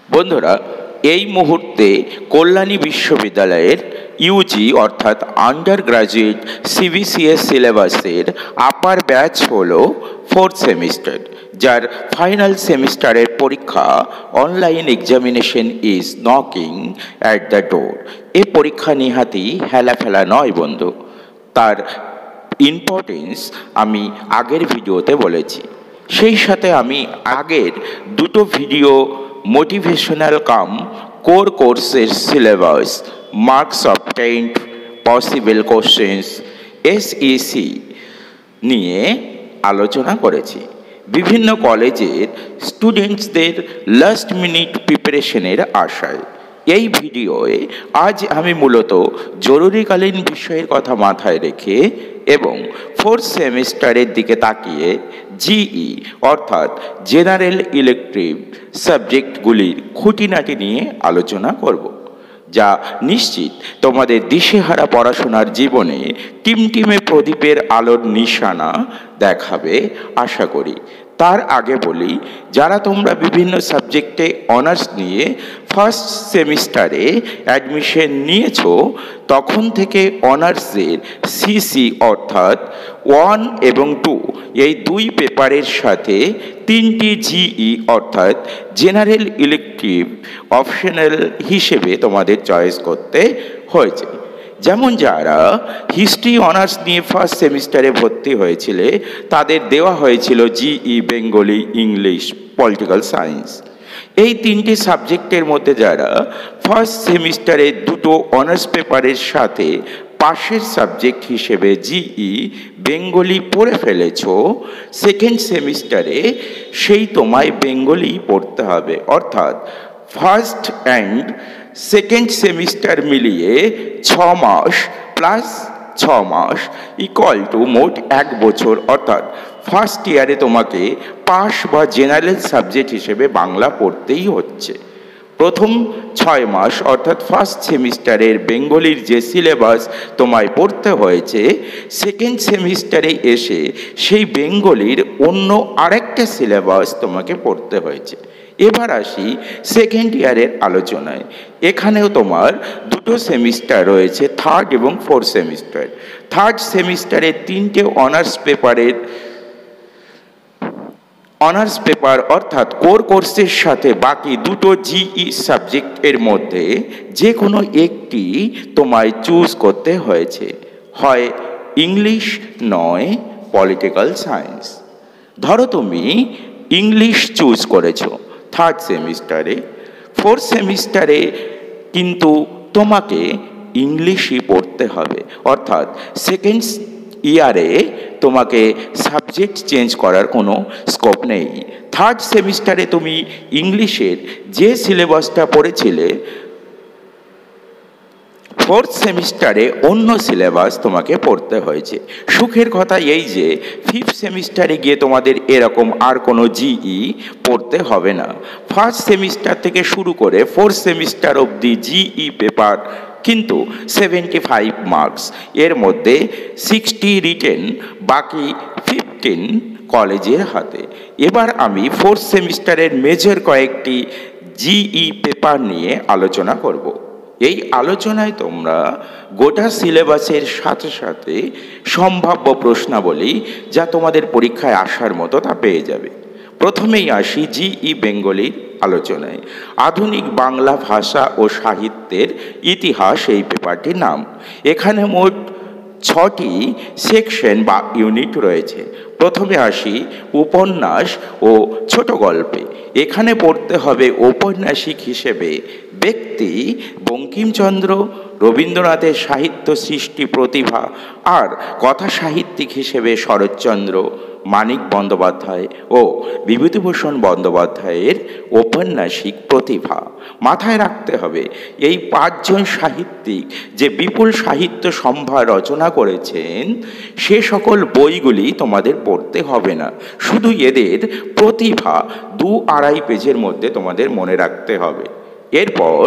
বন্ধুরা, এই মুহূর্তে কল্যাণী বিশ্ববিদ্যালয়ের ইউজি অর্থাৎ আন্ডার গ্রাজুয়েট সিবিসিএস সিলেবাসের আপার ব্যাচ হলো 4th সেমিস্টার, যার ফাইনাল সেমিস্টারের পরীক্ষা online examination is knocking at the door. এ পরীক্ষা নিহাতি হেলাফেলা নয় বন্ধু, তার ইম্পর্টেন্স আমি আগের ভিডিওতে বলেছি। সেই সাথে আমি আগের দুটো ভিডিও মোটিভেশনাল কাম কোর কোর্সের syllabus, marks obtained, possible questions, SEC নিয়ে আলোচনা করেছি। বিভিন্ন কলেজের স্টুডেন্টসদের লাস্ট মিনিট প্রিপারেশনের আশায় এই ভিডিওয়ে আজ আমি মূলত জরুরিকালীন বিষয়ের কথা মাথায় রেখে এবং 4th সেমিস্টারের দিকে তাকিয়ে জিই অর্থাৎ জেনারেল ইলেকটিভ সাবজেক্টগুলির খুঁটিনাটি নিয়ে আলোচনা করব, যা নিশ্চিত তোমাদের দিশেহারা পড়াশোনার জীবনে টিমটিমে প্রদীপের আলোর নিশানা দেখাবে আশা করি। তার আগে বলি, যারা তোমরা বিভিন্ন সাবজেক্টে অনার্স নিয়ে ফার্স্ট সেমিস্টারে অ্যাডমিশন নিয়েছো, তখন থেকে অনার্সের সিসি অর্থাৎ 1 এবং 2 এই দুই পেপারের সাথে 3টি জিই অর্থাৎ জেনারেল ইলেকটিভ অপশনাল হিসেবে তোমাদের চয়েস করতে হয়েছে। যেমন যারা হিস্ট্রি অনার্স নিয়ে ফার্স্ট সেমিস্টারে ভর্তি হয়েছিলে, তাদের দেওয়া হয়েছিল GE Bengali, English, political science. এই তিনটি সাবজেক্টের মধ্যে যারা ফার্স্ট সেমিস্টারে দুটো অনার্স পেপারের সাথে পাশের সাবজেক্ট হিসেবে জিই বেঙ্গলি পড়ে ফেলেছো, সেকেন্ড সেমিস্টারে সেই তোমায় বেঙ্গলি পড়তে হবে। অর্থাৎ ফার্স্ট অ্যান্ড সেকেন্ড সেমিস্টার মিলিয়ে 6 মাস প্লাস 6 মাস ইকুয়াল টু মোট 1 বছর। অর্থাৎ ফার্স্ট ইয়ারে তোমাকে পাস বা জেনারেল সাবজেক্ট হিসেবে বাংলা পড়তেই হচ্ছে। প্রথম 6 মাস অর্থাৎ ফার্স্ট সেমিস্টারের বেঙ্গলির যে সিলেবাস তোমায় পড়তে হয়েছে, সেকেন্ড সেমিস্টারে এসে সেই বেঙ্গলির অন্য আরেকটা সিলেবাস তোমাকে পড়তে হয়েছে। এবার আসি সেকেন্ড ইয়ারের আলোচনায়। এখানেও তোমার দুটো সেমিস্টার রয়েছে, থার্ড এবং ফোর্থ সেমিস্টার। থার্ড সেমিস্টারে 3টে অনার্স পেপার অর্থাৎ কোর কোর্সের সাথে বাকি দুটো জিই সাবজেক্টের মধ্যে যে কোনো একটি তোমায় চুজ করতে হয়েছে, হয় ইংলিশ নয় পলিটিক্যাল সায়েন্স। ধরো তুমি ইংলিশ চুজ করেছো থার্ড সেমিস্টারে, ফোর্থ সেমিস্টারে কিন্তু তোমাকে ইংলিশই পড়তে হবে। অর্থাৎ সেকেন্ড ইয়ারে তোমাকে সাবজেক্ট চেঞ্জ করার কোনো স্কোপ নেই। থার্ড সেমিস্টারে তুমি ইংলিশের যে সিলেবাসটা পড়েছিলে, ফোর্থ সেমিস্টারে অন্য সিলেবাস তোমাকে পড়তে হয়েছে। সুখের কথা এই যে ফিফথ সেমিস্টারে গিয়ে তোমাদের এরকম আর কোনো জিই পড়তে হবে না। ফার্স্ট সেমিস্টার থেকে শুরু করে ফোর্থ সেমিস্টার অবধি জিই পেপার কিন্তু 75 মার্কস, এর মধ্যে 60 রিটেন, বাকি 15 কলেজের হাতে। এবার আমি ফোর্থ সেমিস্টারের মেজর কয়েকটি জিই পেপার নিয়ে আলোচনা করব। এই আলোচনায় তোমরা গোটা সিলেবাসের সাথে সাথে সম্ভাব্য প্রশ্নাবলী যা তোমাদের পরীক্ষায় আসার মতো তা পেয়ে যাবে। প্রথমেই আসি জিই বেঙ্গলির আলোচনায়। আধুনিক বাংলা ভাষা ও সাহিত্যের ইতিহাস এই পেপারটির নাম। এখানে মোট 6টি সেকশন বা ইউনিট রয়েছে। প্রথমে আসি উপন্যাস ও ছোট গল্পে। এখানে পড়তে হবে ঔপন্যাসিক হিসেবে ব্যক্তি বঙ্কিমচন্দ্র, রবীন্দ্রনাথের সাহিত্য সৃষ্টি প্রতিভা, আর কথা সাহিত্যিক হিসেবে শরৎচন্দ্র, মানিক বন্দ্যোপাধ্যায় ও বিভূতিভূষণ বন্দ্যোপাধ্যায়ের ঔপন্যাসিক প্রতিভা। মাথায় রাখতে হবে এই 5 জন সাহিত্যিক যে বিপুল সাহিত্য সম্ভার রচনা করেছেন, সে সকল বইগুলি তোমাদের পড়তে হবে না, শুধু এদের প্রতিভা 2-2.5 পেজের মধ্যে তোমাদের মনে রাখতে হবে। এরপর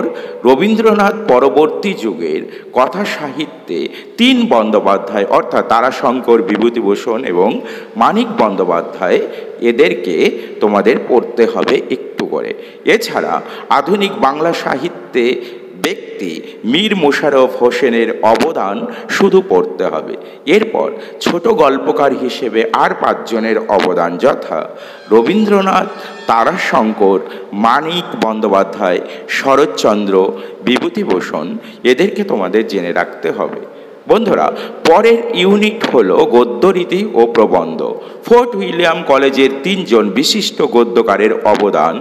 রবীন্দ্রনাথ পরবর্তী যুগের কথা সাহিত্যে ৩ বন্দ্যোপাধ্যায় অর্থাৎ তারাশঙ্কর, বিভূতিভূষণ এবং মানিক বন্দ্যোপাধ্যায়, এদেরকে তোমাদের পড়তে হবে একটু করে। এছাড়া আধুনিক বাংলা সাহিত্যে ব্যক্তি মীর মোশাররফ হোসেনের অবদান শুধু পড়তে হবে। এরপর ছোট গল্পকার হিসেবে আর ৫ জনের অবদান, যথা রবীন্দ্রনাথ, তারাশঙ্কর, মানিক বন্দ্যোপাধ্যায়, শরৎচন্দ্র, বিভূতিভূষণ, এদেরকে তোমাদের জেনে রাখতে হবে। বন্ধুরা, পরের ইউনিট হলো গদ্যরীতি ও প্রবন্ধ। ফোর্ট উইলিয়াম কলেজের ৩ জন বিশিষ্ট গদ্যকারের অবদান,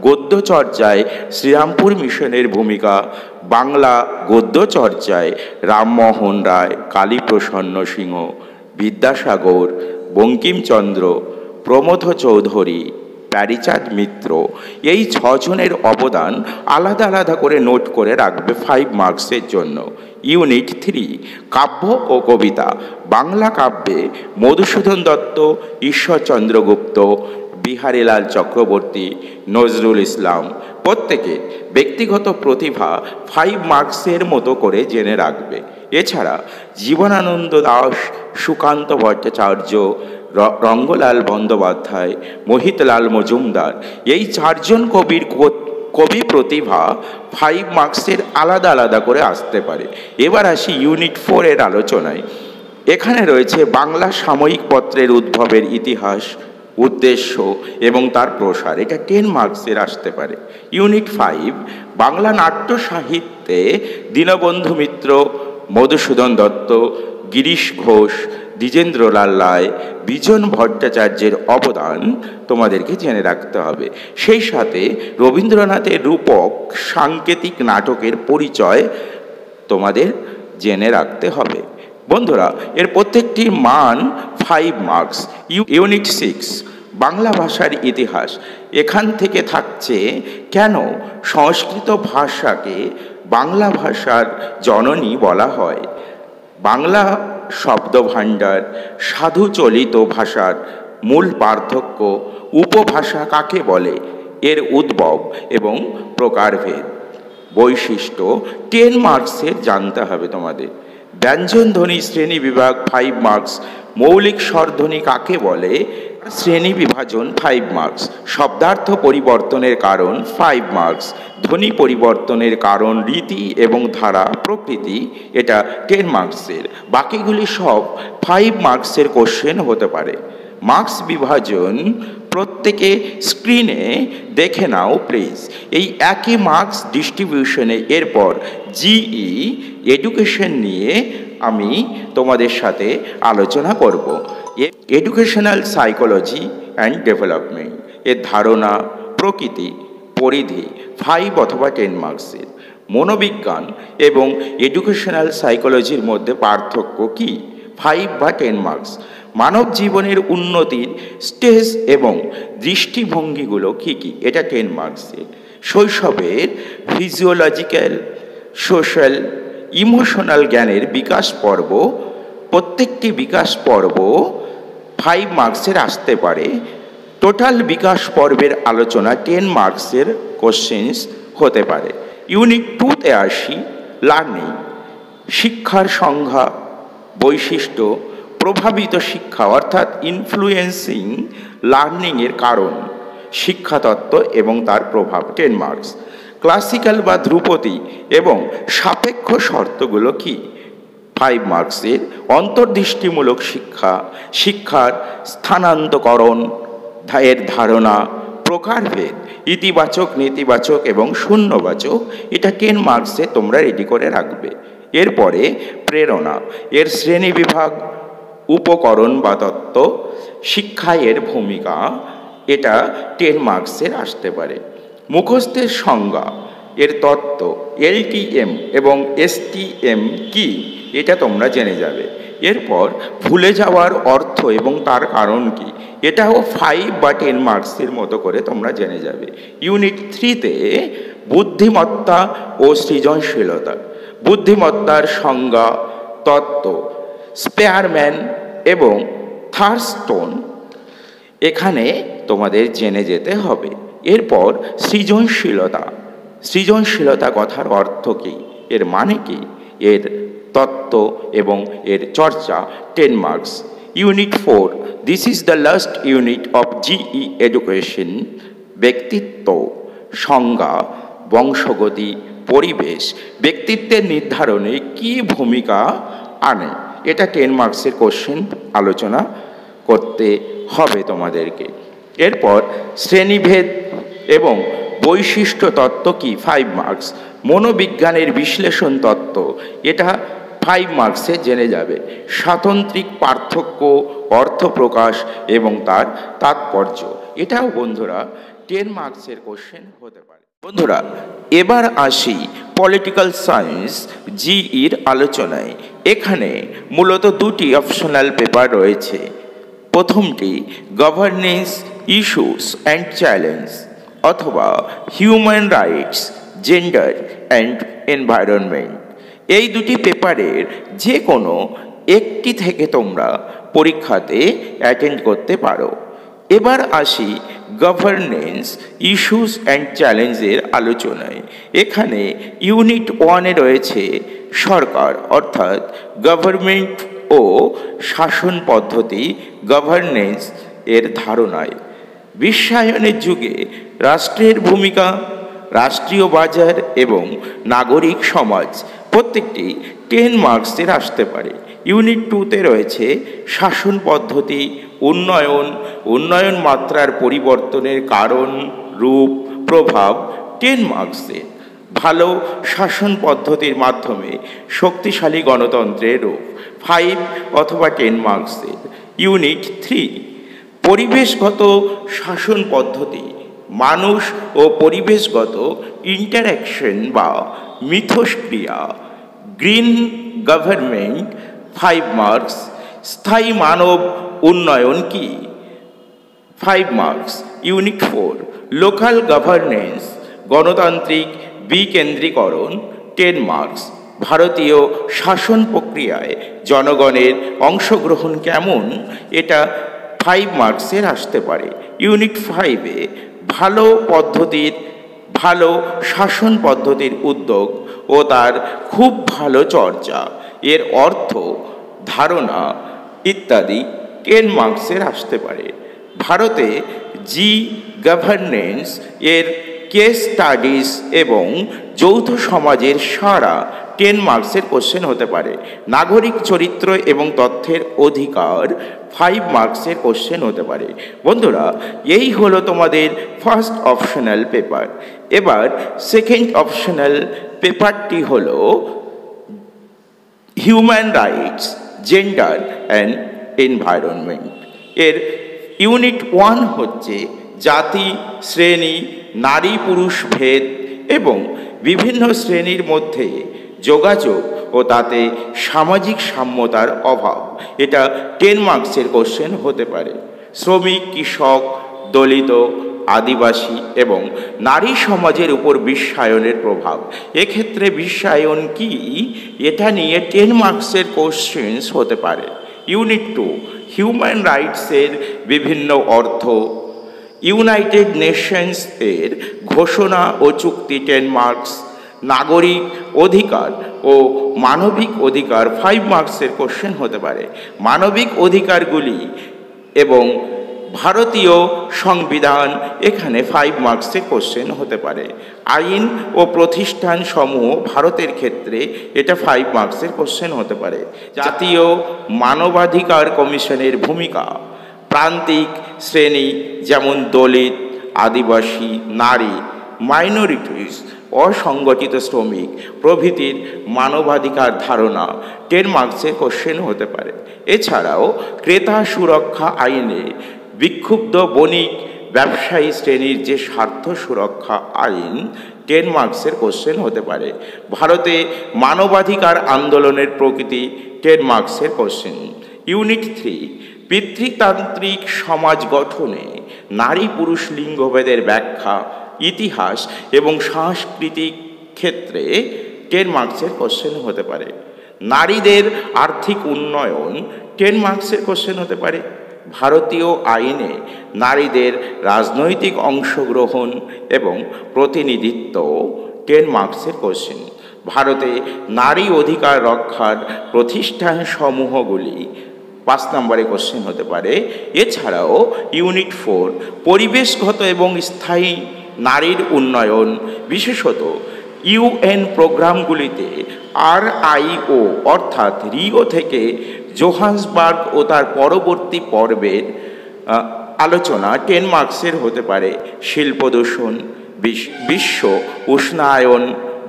গদ্যচর্যায় শ্রীরামপুর মিশনের ভূমিকা, বাংলা গদ্যচর্যায় রামমোহন রায়, কালীপ্রসন্ন সিংহ, বিদ্যাসাগর, বঙ্কিমচন্দ্র, প্রমথ চৌধুরী, প্যারীচাঁদ মিত্র, এই ৬ জনের অবদান আলাদা আলাদা করে নোট করে রাখবে 5 মার্কসের জন্য। ইউনিট 3 কাব্য ও কবিতা। বাংলা কাব্যে মধুসূদন দত্ত, ঈশ্বরচন্দ্র গুপ্ত, বিহারীলাল চক্রবর্তী, নজরুল ইসলাম, প্রত্যেকের ব্যক্তিগত প্রতিভা 5 মার্কসের মতো করে জেনে রাখবে। এছাড়া জীবনানন্দ দাশ, সুকান্ত ভট্টাচার্য, রঙ্গলাল বন্দ্যোপাধ্যায়, মোহিতলাল মজুমদার, এই 4 জন কবির কবি প্রতিভা 5 মার্কসের আলাদা আলাদা করে আসতে পারে। এবার আসি ইউনিট 4 এর আলোচনায়। এখানে রয়েছে বাংলা সাময়িক পত্রের উদ্ভবের ইতিহাস, উদ্দেশ্য এবং তার প্রসার, এটা 10 মার্কসের আসতে পারে। ইউনিট 5 বাংলা নাট্য সাহিত্যে দীনবন্ধু মিত্র, মধুসূদন দত্ত, গিরিশ ঘোষ, দ্বিজেন্দ্রলাল রায়, বিজন ভট্টাচার্যের অবদান তোমাদেরকে জেনে রাখতে হবে। সেই সাথে রবীন্দ্রনাথের রূপক সাংকেতিক নাটকের পরিচয় তোমাদের জেনে রাখতে হবে। বন্ধুরা, এর প্রত্যেকটির মান 5 মার্কস। ইউনিট 6 বাংলা ভাষার ইতিহাস। এখান থেকে থাকছে কেন সংস্কৃত ভাষাকে বাংলা ভাষার জননী বলা হয়, বাংলা শব্দভাণ্ডার, সাধুচলিত ভাষার মূল পার্থক্য, উপভাষা কাকে বলে, এর উদ্ভব এবং প্রকারভেদ, বৈশিষ্ট্য 10 মার্কসের জানতে হবে তোমাদের। ব্যঞ্জনধ্বনি শ্রেণী বিভাগ 5 মার্কস। মৌলিক স্বরধ্বনি কাকে বলে, শ্রেণী বিভাজন 5 মার্কস। শব্দার্থ পরিবর্তনের কারণ 5 মার্কস। ধ্বনি পরিবর্তনের কারণ, রীতি এবং ধারা, প্রকৃতি, এটা 10 মার্কসের। বাকিগুলি সব 5 মার্কসের কোশ্চেন হতে পারে। মার্কস বিভাজন প্রত্যেকে স্ক্রিনে দেখে নাও প্লিজ। এই একই মার্কস ডিস্ট্রিবিউশনে এরপর জিই এডুকেশন নিয়ে আমি তোমাদের সাথে আলোচনা করব। এডুকেশনাল সাইকোলজি অ্যান্ড ডেভেলপমেন্ট, এর ধারণা, প্রকৃতি, পরিধি 5 অথবা 10 মার্কসের। মনোবিজ্ঞান এবং এডুকেশনাল সাইকোলজির মধ্যে পার্থক্য কি, 5 বা 10 মার্কস। মানব জীবনের উন্নতির স্টেজ এবং দৃষ্টিভঙ্গিগুলো কী কী, এটা 10 মার্কসের। শৈশবের ফিজিওলজিক্যাল, সোশ্যাল, ইমোশনাল জ্ঞানের বিকাশ পর্ব, প্রত্যেকটি বিকাশ পর্ব 5 মার্কসের আসতে পারে। টোটাল বিকাশ পর্বের আলোচনা 10 মার্কসের কোশ্চেন্স হতে পারে। ইউনিট 2তে আসি, লার্নিং, শিক্ষার সংজ্ঞা, বৈশিষ্ট্য, প্রভাবিত শিক্ষা অর্থাৎ ইনফ্লুয়েন্সিং লার্নিংয়ের কারণ, শিক্ষাতত্ত্ব এবং তার প্রভাব 10 মার্কস। ক্লাসিক্যাল বা ধ্রুপদী এবং সাপেক্ষ শর্তগুলো কি, 5 মার্কসের। অন্তর্দৃষ্টিমূলক শিক্ষা, শিক্ষার স্থানান্তকরণ, এর ধারণা, প্রকারভেদ, ইতিবাচক, নেতিবাচক এবং শূন্যবাচক, এটা 10 মার্কসে তোমরা রেডি করে রাখবে। এরপরে প্রেরণা, এর শ্রেণীবিভাগ, উপকরণ বা তত্ত্ব, শিক্ষায় এর ভূমিকা, এটা 10 মার্কসের আসতে পারে। মুখস্থের সংজ্ঞা, এর তত্ত্ব, এলটিএম এবং এসটিএম কি, এটা তোমরা জেনে যাবে। এরপর ভুলে যাওয়ার অর্থ এবং তার কারণ কি, এটাও 5 বা 10 মার্কসের মতো করে তোমরা জেনে যাবে। ইউনিট 3তে বুদ্ধিমত্তা ও সৃজনশীলতা, বুদ্ধিমত্তার সংজ্ঞা, তত্ত্ব, স্পেয়ারম্যান এবং থার্স্টোন, এখানে তোমাদের জেনে যেতে হবে। এরপর সৃজনশীলতা, সৃজনশীলতা কথার অর্থ কী, এর মানে কি, এর তত্ত্ব এবং এর চর্চা 10 marks. Unit 4, this is the last unit of GE education. ব্যক্তিত্ব, সংজ্ঞা, বংশগতি, পরিবেশ ব্যক্তিত্বের নির্ধারণে কী ভূমিকা আনে, এটা 10 মার্কসের কোশ্চেন আলোচনা করতে হবে তোমাদেরকে। এরপর শ্রেণীভেদ এবং বৈশিষ্ট্য তত্ত্ব কি, 5 মার্কস। মনোবিজ্ঞানের বিশ্লেষণ তত্ত্ব, এটা 5 মার্কসে জেনে যাবে। স্বাতন্ত্রিক পার্থক্য, অর্থপ্রকাশ এবং তার তাৎপর্য, এটাও বন্ধুরা 10 মার্কসের কোশ্চেন হতে পারে। বন্ধুরা এবার আসি পলিটিক্যাল সায়েন্স জিইর আলোচনায়। এখানে মূলত দুটি অপশনাল পেপার রয়েছে। প্রথমটি গভর্নেন্স ইস্যুস অ্যান্ড চ্যালেঞ্জ অথবা human rights, gender and environment. এই দুটি পেপারের যে কোনো একটি থেকে তোমরা পরীক্ষাতে অ্যাটেন্ড করতে পারো। এবার আসি গভর্নেন্স ইস্যুস অ্যান্ড চ্যালেঞ্জের আলোচনায়। এখানে ইউনিট 1-এ রয়েছে সরকার অর্থাৎ গভর্নমেন্ট ও শাসন পদ্ধতি, গভর্নেন্স এর ধারণায়। বিশ্বায়নের যুগে রাষ্ট্রের ভূমিকা, রাষ্ট্রীয় বাজার এবং নাগরিক সমাজ, প্রত্যেকটি 10 মার্কসের আসতে পারে। ইউনিট 2-তে রয়েছে শাসন পদ্ধতি, উন্নয়ন মাত্রার পরিবর্তনের কারণ, রূপ, প্রভাব, 10 মার্কসের। ভালো শাসন পদ্ধতির মাধ্যমে শক্তিশালী গণতন্ত্রের রূপ, 5 অথবা 10 মার্কসের। ইউনিট 3, পরিবেশগত শাসন পদ্ধতি, মানুষ ও পরিবেশগত ইন্টারঅ্যাকশন বা মিথস্ক্রিয়া, গ্রিন গভর্নমেন্ট, 5 মার্কস। স্থায়ী মানব উন্নয়ন কি, 5 মার্কস। ইউনিট 4, লোকাল গভর্নেন্স, গণতান্ত্রিক বিকেন্দ্রীকরণ, 10 মার্কস। ভারতীয় শাসন প্রক্রিয়ায় জনগণের অংশগ্রহণ কেমন, এটা 5 মার্কসের আসতে পারে। ইউনিট 5-এ ভালো শাসন পদ্ধতির উদ্যোগ ও তার খুব ভালো চর্চা, এর অর্থ, ধারণা ইত্যাদি 10 মার্কসের আসতে পারে। ভারতে জি গভর্নেন্স এর কেস স্টাডিজ এবং যৌথ সমাজের সারা 10 মার্কসের কোশ্চেন হতে পারে। নাগরিক চরিত্র এবং তথ্যের অধিকার 5 মার্কসের কোশ্চেন হতে পারে। বন্ধুরা এই হলো তোমাদের ফার্স্ট অপশনাল পেপার। এবার সেকেন্ড অপশনাল পেপারটি হলো human rights, gender and environment. এর ইউনিট 1 হচ্ছে জাতি, শ্রেণী, নারী পুরুষ ভেদ এবং বিভিন্ন শ্রেণীর মধ্যে যোগাযোগ ও তাতে সামাজিক সাম্যতার অভাব, এটা 10 মার্কসের কোশ্চেন হতে পারে। শ্রমিক, কৃষক, দলিত, আদিবাসী এবং নারী সমাজের উপর বিশ্বায়নের প্রভাব, এক্ষেত্রে বিশ্বায়ন কি, এটা নিয়ে 10 মার্কসের কোশ্চেন্স হতে পারে। ইউনিট 2, হিউম্যান রাইটসের বিভিন্ন অর্থ, ইউনাইটেড নেশনস এর ঘোষণা ও চুক্তি, 10 মার্কস। নাগরিক অধিকার ও মানবিক অধিকার, 5 মার্কসের কোশ্চেন হতে পারে। মানবিক অধিকারগুলি এবং ভারতীয় সংবিধান, এখানে 5 মার্কসের কোশ্চেন হতে পারে। আইন ও প্রতিষ্ঠান সমূহ ভারতের ক্ষেত্রে, এটা 5 মার্কসের কোশ্চেন হতে পারে। জাতীয় মানবাধিকার কমিশনের ভূমিকা, প্রান্তিক শ্রেণী যেমন দলিত, আদিবাসী, নারী, মাইনরিটিস, অসংগঠিত শ্রমিক প্রভৃতির মানবাধিকার ধারণা, 10 মার্কসের কোশ্চেন হতে পারে। এছাড়াও ক্রেতা সুরক্ষা আইনে বিক্ষুব্ধ বণিক ব্যবসায়ী শ্রেণীর যে স্বার্থ সুরক্ষা আইন, 10 মার্কসের কোশ্চেন হতে পারে। ভারতে মানবাধিকার আন্দোলনের প্রকৃতি, 10 মার্কসের কোশ্চেন। ইউনিট 3, পিতৃতান্ত্রিক সমাজ গঠনে নারী পুরুষ লিঙ্গভেদের ব্যাখ্যা, ইতিহাস এবং সাংস্কৃতিক ক্ষেত্রে 10 মার্কসের কোশ্চেন হতে পারে। নারীদের আর্থিক উন্নয়ন, 10 মার্কসের কোশ্চেন হতে পারে। ভারতীয় আইনে নারীদের রাজনৈতিক অংশগ্রহণ এবং প্রতিনিধিত্ব, 10 মার্কসের কোশ্চেন। ভারতে নারী অধিকার রক্ষার প্রতিষ্ঠান সমূহগুলি 5 নম্বরে কোশ্চেন হতে পারে। এছাড়াও ইউনিট 4 পরিবেশগত এবং স্থায়ী নারীর উন্নয়ন, বিশেষত ইউএন প্রোগ্রামগুলিতে RIO অর্থাৎ রিও থেকে জোহান্সবার্গ ও তার পরবর্তী পর্বের আলোচনা 10 মার্কসের হতে পারে। শিল্প দূষণ, বিশ্ব উষ্ণায়ন,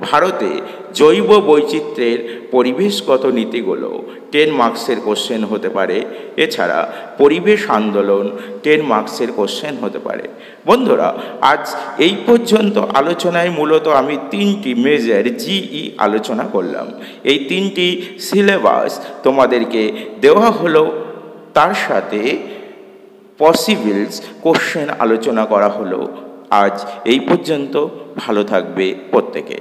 ভারতে জৈব বৈচিত্র্যের পরিবেশগত নীতিগুলো 10 মার্কসের কোশ্চেন হতে পারে। এছাড়া পরিবেশ আন্দোলন 10 মার্কসের কোশ্চেন হতে পারে। বন্ধুরা, আজ এই পর্যন্ত আলোচনায় মূলত আমি 3টি মেজর জিই আলোচনা করলাম। এই 3টি সিলেবাস তোমাদেরকে দেওয়া হলো, তার সাথে পসিবলস কোশ্চেন আলোচনা করা হলো। আজ এই পর্যন্ত, ভালো থাকবে প্রত্যেকে।